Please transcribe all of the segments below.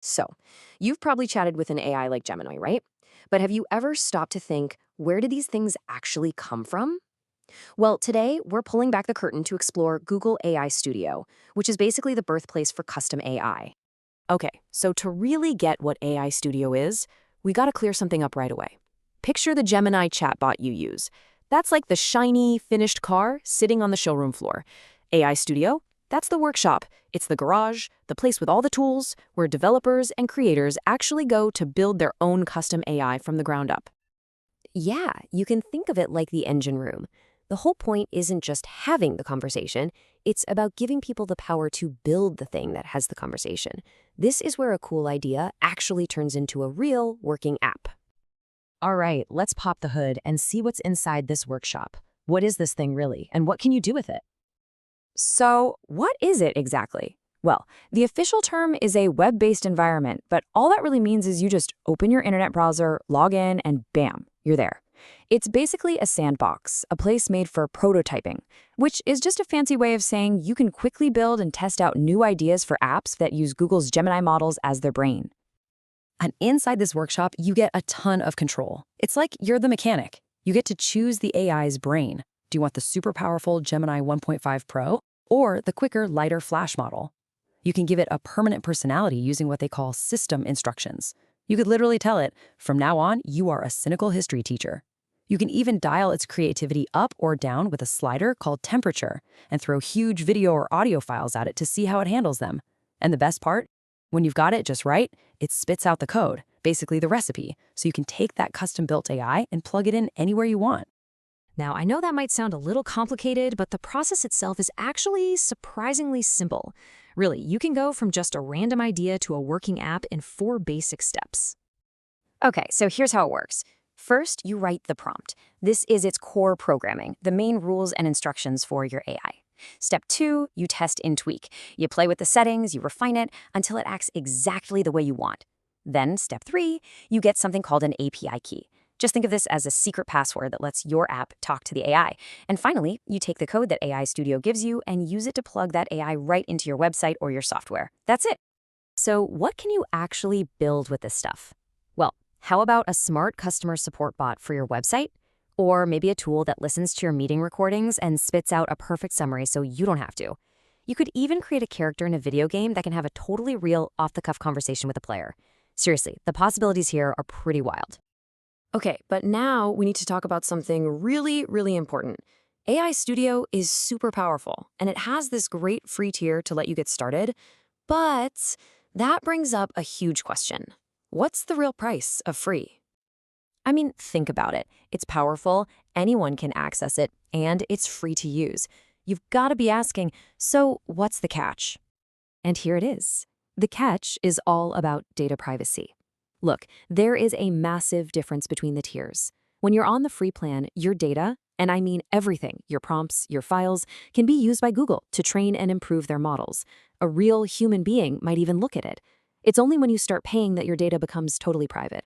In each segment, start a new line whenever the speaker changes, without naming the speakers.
So, you've probably chatted with an AI like Gemini, right? But have you ever stopped to think, where do these things actually come from? Well, today we're pulling back the curtain to explore Google AI Studio, which is basically the birthplace for custom AI. Okay, so to really get what AI Studio is, we gotta clear something up right away. Picture the Gemini chatbot you use. That's like the shiny, finished car sitting on the showroom floor. AI Studio? That's the workshop. It's the garage, the place with all the tools, where developers and creators actually go to build their own custom AI from the ground up. Yeah, you can think of it like the engine room. The whole point isn't just having the conversation, it's about giving people the power to build the thing that has the conversation. This is where a cool idea actually turns into a real working app. All right, let's pop the hood and see what's inside this workshop. What is this thing really, and what can you do with it? So, what is it exactly? Well, the official term is a web-based environment, but all that really means is you just open your internet browser, log in, and bam, you're there. It's basically a sandbox, a place made for prototyping, which is just a fancy way of saying you can quickly build and test out new ideas for apps that use Google's Gemini models as their brain. And inside this workshop, you get a ton of control. It's like you're the mechanic. You get to choose the AI's brain. Do you want the super powerful Gemini 1.5 Pro or the quicker, lighter Flash model? You can give it a permanent personality using what they call system instructions. You could literally tell it, from now on, you are a cynical history teacher. You can even dial its creativity up or down with a slider called temperature and throw huge video or audio files at it to see how it handles them. And the best part? When you've got it just right, it spits out the code, basically the recipe, so you can take that custom-built AI and plug it in anywhere you want. Now, I know that might sound a little complicated, but the process itself is actually surprisingly simple. Really, you can go from just a random idea to a working app in 4 basic steps. Okay, so here's how it works. First, you write the prompt. This is its core programming, the main rules and instructions for your AI. Step 2, you test and tweak. You play with the settings, you refine it until it acts exactly the way you want. Then, step 3, you get something called an API key. Just think of this as a secret password that lets your app talk to the AI. And finally, you take the code that AI Studio gives you and use it to plug that AI right into your website or your software. That's it. So what can you actually build with this stuff? Well, how about a smart customer support bot for your website? Or maybe a tool that listens to your meeting recordings and spits out a perfect summary so you don't have to. You could even create a character in a video game that can have a totally real, off-the-cuff conversation with a player. Seriously, the possibilities here are pretty wild. Okay, but now we need to talk about something really, really important. AI Studio is super powerful, and it has this great free tier to let you get started, but that brings up a huge question. What's the real price of free? I mean, think about it. It's powerful, anyone can access it, and it's free to use. You've got to be asking, so what's the catch? And here it is. The catch is all about data privacy. Look, there is a massive difference between the tiers. When you're on the free plan, your data, and I mean everything, your prompts, your files, can be used by Google to train and improve their models. A real human being might even look at it. It's only when you start paying that your data becomes totally private.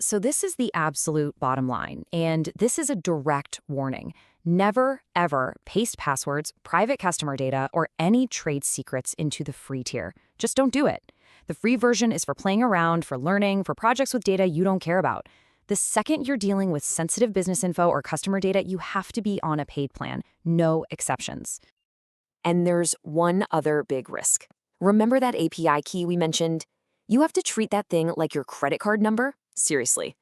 So this is the absolute bottom line, and this is a direct warning. Never, ever paste passwords, private customer data, or any trade secrets into the free tier. Just don't do it. The free version is for playing around, for learning, for projects with data you don't care about. The second you're dealing with sensitive business info or customer data, you have to be on a paid plan. No exceptions. And there's one other big risk. Remember that API key we mentioned? You have to treat that thing like your credit card number. Seriously.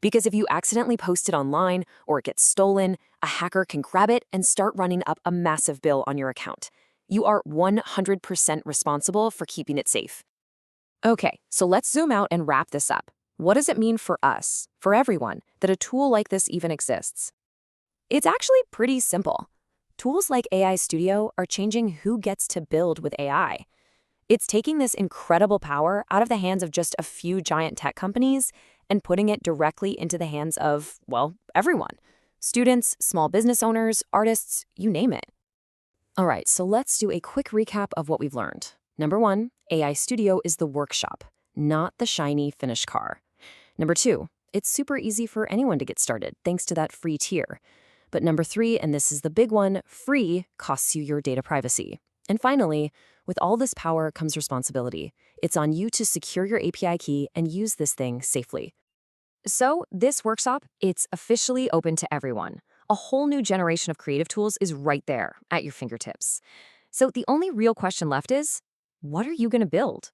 Because if you accidentally post it online or it gets stolen, a hacker can grab it and start running up a massive bill on your account. You are 100% responsible for keeping it safe. Okay, so let's zoom out and wrap this up. What does it mean for us, for everyone, that a tool like this even exists? It's actually pretty simple. Tools like AI Studio are changing who gets to build with AI. It's taking this incredible power out of the hands of just a few giant tech companies and putting it directly into the hands of, well, everyone. Students, small business owners, artists, you name it. All right, so let's do a quick recap of what we've learned. Number 1, AI Studio is the workshop, not the shiny finished car. Number 2, it's super easy for anyone to get started thanks to that free tier. But number 3, and this is the big one, free costs you your data privacy. And finally, with all this power comes responsibility. It's on you to secure your API key and use this thing safely. So, this workshop, it's officially open to everyone. A whole new generation of creative tools is right there at your fingertips. So, the only real question left is, what are you going to build?